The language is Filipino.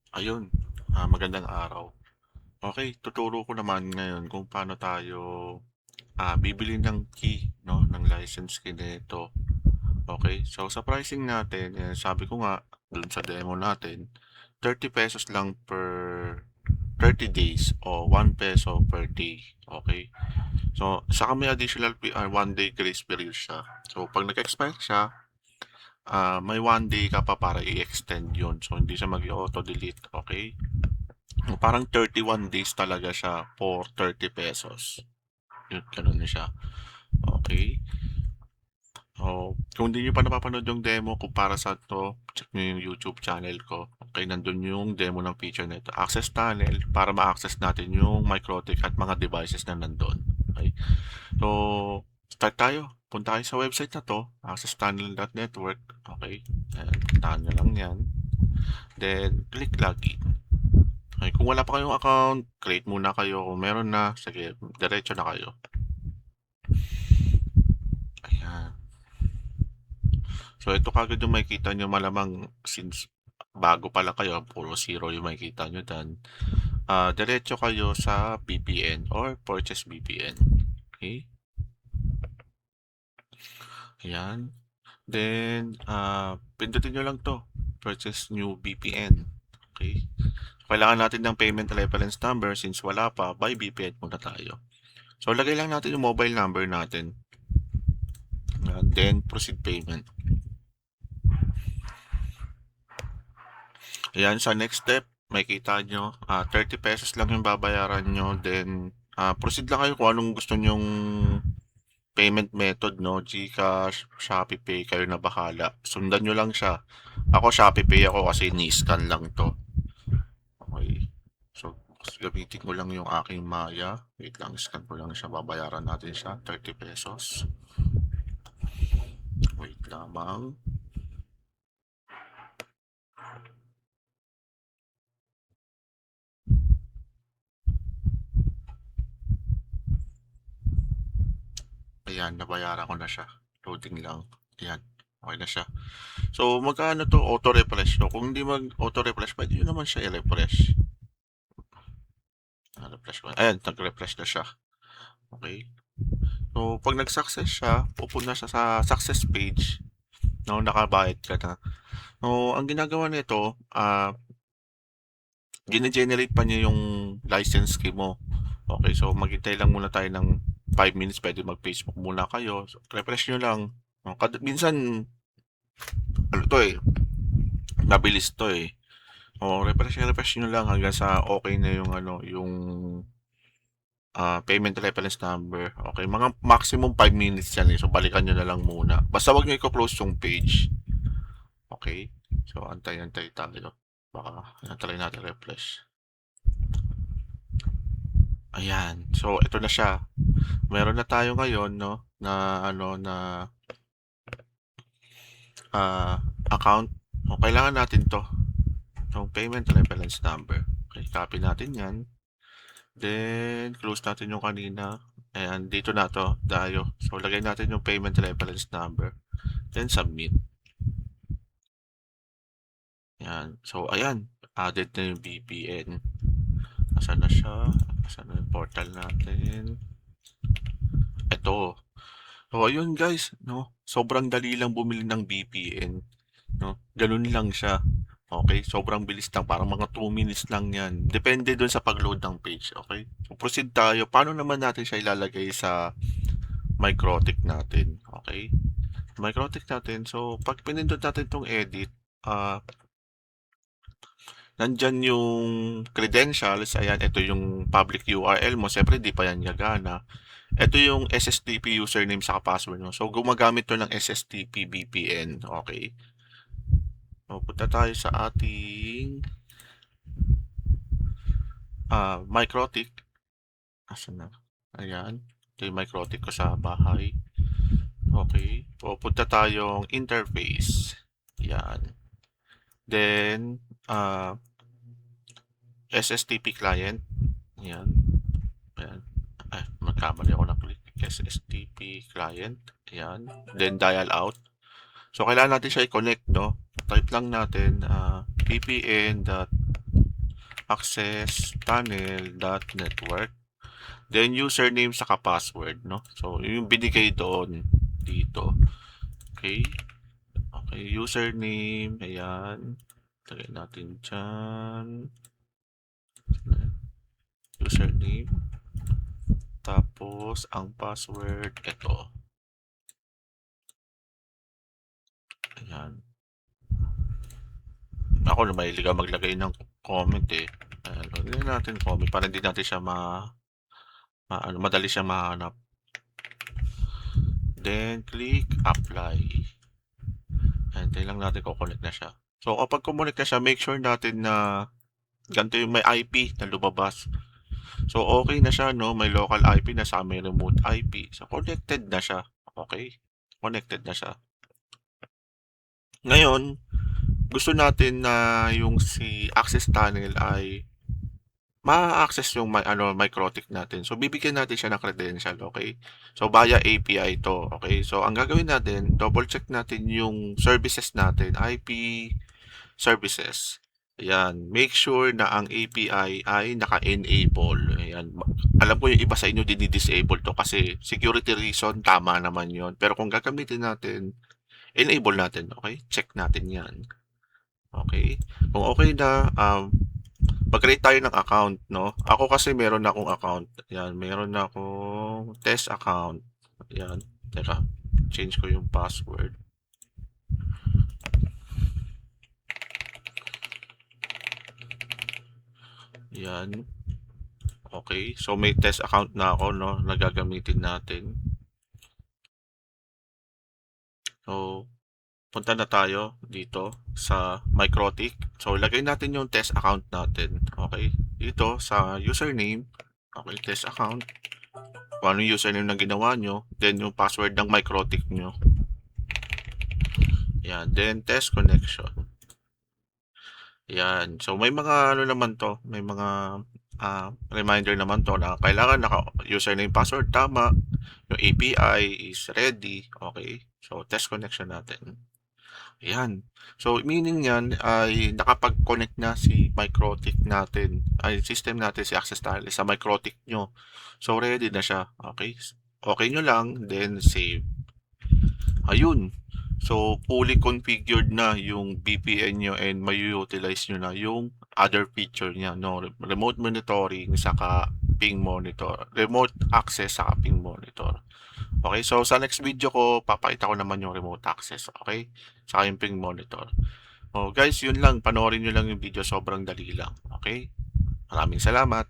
Ayun, magandang araw. Okay, tuturo ko naman ngayon kung paano tayo bibili ng key, no, ng license key nito. Okay, so sa pricing natin, sabi ko nga dun sa demo natin, 30 pesos lang per 30 days o 1 peso per day. Okay, so saka may additional 1 day grace period siya. So pag nag-expire siya, may 1 day ka pa para i-extend yun. So hindi siya mag-auto-delete. Okay, parang 31 days talaga siya for 30 pesos. Yun, ganun na siya. Okay. Kung hindi nyo pa napapanood yung demo kung para sa to, check nyo yung YouTube channel ko. Okay, nandun yung demo ng feature nito. Access tunnel para ma-access natin yung MikroTik at mga devices na nandun. Okay. So, start tayo. Punta kayo sa website na to, accesstunnel.network. Okay. Ayan, puntahan nyo lang yan. Then, click login. Okay, kung wala pa kayong account, create muna kayo. Kung meron na, sige, diretso na kayo. Ayan. So, ito kagad yung makikita nyo malamang since bago pa lang kayo, puro zero yung makikita nyo dyan. Diretso kayo sa VPN or purchase VPN. Okay? Ayan. Then, pindutin nyo lang to. Purchase new VPN. Okay? Kailangan natin ng payment reference number since wala pa, by VPN muna tayo. So, lagay lang natin yung mobile number natin. Then, proceed payment. Ayan, sa next step, makikita nyo, 30 pesos lang yung babayaran nyo. Then, proceed lang kayo kung anong gusto nyong payment method, no? GCash, ShopeePay, kayo na bahala. Sundan nyo lang siya. Ako, ShopeePay ako kasi ni-scan lang to. Okay. So, gamitin ko lang yung aking Maya. Wait lang, scan ko lang siya. Babayaran natin siya, 30 pesos. Wait lamang. Ayan, nabayaran ko na siya. Loading lang. Ayan, okay na siya. So, magkano to auto-refresh? So, kung hindi mag-auto-refresh, pwede nyo naman siya i-refresh. Refresh ko. Ayan, nag-refresh na siya. Okay. So, pag nag-success siya, pupunta siya sa success page. No, nakabayad ka na. So, ang ginagawa nito, gine-generate pa niya yung license key mo. Okay, so maghintay lang muna tayo ng 5 minutes. Pwede mag-Facebook muna kayo. So, refresh nyo lang. Minsan, ano to eh, mabilis to eh. Refresh nyo lang hanggang sa okay na yung ano, yung payment reference number. Okay, mga maximum 5 minutes yan eh. So, balikan nyo na lang muna. Basta wag nyo i-close yung page. Okay, so antay-antay tayo. Baka, try natin refresh. Ayan. So, ito na siya. Meron na tayo ngayon, no, na ano na ah, account. O, kailangan natin to. Yung payment reference number. Okay, copy natin 'yan. Then close natin yung kanina. Ayan, dito na to, tayo. So, lagay natin yung payment reference number. Then submit. Ayan. So, ayan. Added na yung VPN. Asan na siya? Asan na yung portal natin? Ito. So, ayun guys, no? Sobrang dali lang bumili ng VPN, no? Ganun lang siya. Okay, sobrang bilis lang, parang mga 2 minutes lang 'yan. Depende doon sa pag-load ng page, okay? So, proceed tayo. Paano naman natin siya ilalagay sa MikroTik natin, okay? MikroTik natin. So, pag pinindot natin 'tong edit, nandyan yung credentials. Ayan, ito yung public URL mo. Siyempre, di pa yan gagana. Ito yung SSTP username sa password mo. So, gumagamit to ng SSTP VPN. Okay. So, punta tayo sa ating MikroTik. Asan na? Ayan. Ito yung MikroTik ko sa bahay. Okay. So, punta tayong interface. Ayan. Then, SSTP client. Ayan. Ayan. Ay, magkamali ako ng click. SSTP client. Ayan. Then, dial out. So, kailangan natin siya i-connect, no? Type lang natin vpn.dial access tunnel.network. Then username saka password, no? So, yung binigay doon dito. Okay? Okay, username, ayan. Lagay natin dyan. Username. Tapos, ang password, ito. Ayan. Ako na mahilig ako maglagay ng comment eh. Ayan, lagyan natin comment para hindi natin siya madali siya mahanap. Then, click apply. Ayan, tayo lang natin kukonect na siya. So, kapag kumonect na siya, make sure natin na ganito yung may IP na lumabas. So, okay na siya, no? May local IP na sa may remote IP. So, connected na siya. Okay? Connected na siya. Ngayon, gusto natin na yung si access tunnel ay ma-access yung MikroTik natin. So, bibigyan natin siya ng credential, okay? So, via API to, okay? So, ang gagawin natin, double check natin yung services natin, IP services. Ayan, make sure na ang API ay naka-enable. Ayan, alam ko yung iba sa inyo dinidisable to kasi security reason, tama naman yon. Pero kung gagamitin natin, enable natin, okay? Check natin yan. Okay? Kung okay na, mag-create tayo ng account, no? Ako kasi meron na akong account. Ayan, meron na akong test account. Ayan, teka, change ko yung password. Ayan. Okay, so may test account na ako, no, na gagamitin natin. So, punta na tayo dito sa MikroTik. So, ilagay natin yung test account natin. Okay, dito sa username. Okay, test account. Kung ano yung username na ginawa nyo. Then, yung password ng MikroTik nyo. Yan, then test connection. Yan. So, may mga ano naman to, may mga reminder naman to na kailangan username password tama, yung API is ready, okay? So, test connection natin. Ayan. So, meaning yan ay nakapag-connect na si MikroTik natin, ay system natin, si Access Tunnel sa MikroTik nyo. So, ready na siya, okay? Okay nyo lang, then save. Ayun. So, fully configured na yung VPN nyo and may-utilize nyo na yung other feature niya, no? Remote monitoring saka ping monitor. Remote access saka ping monitor. Okay, so sa next video ko, papakita ko naman yung remote access, okay? Saka yung ping monitor. Oh, guys, yun lang. Panoorin nyo lang yung video. Sobrang dali lang, okay? Maraming salamat.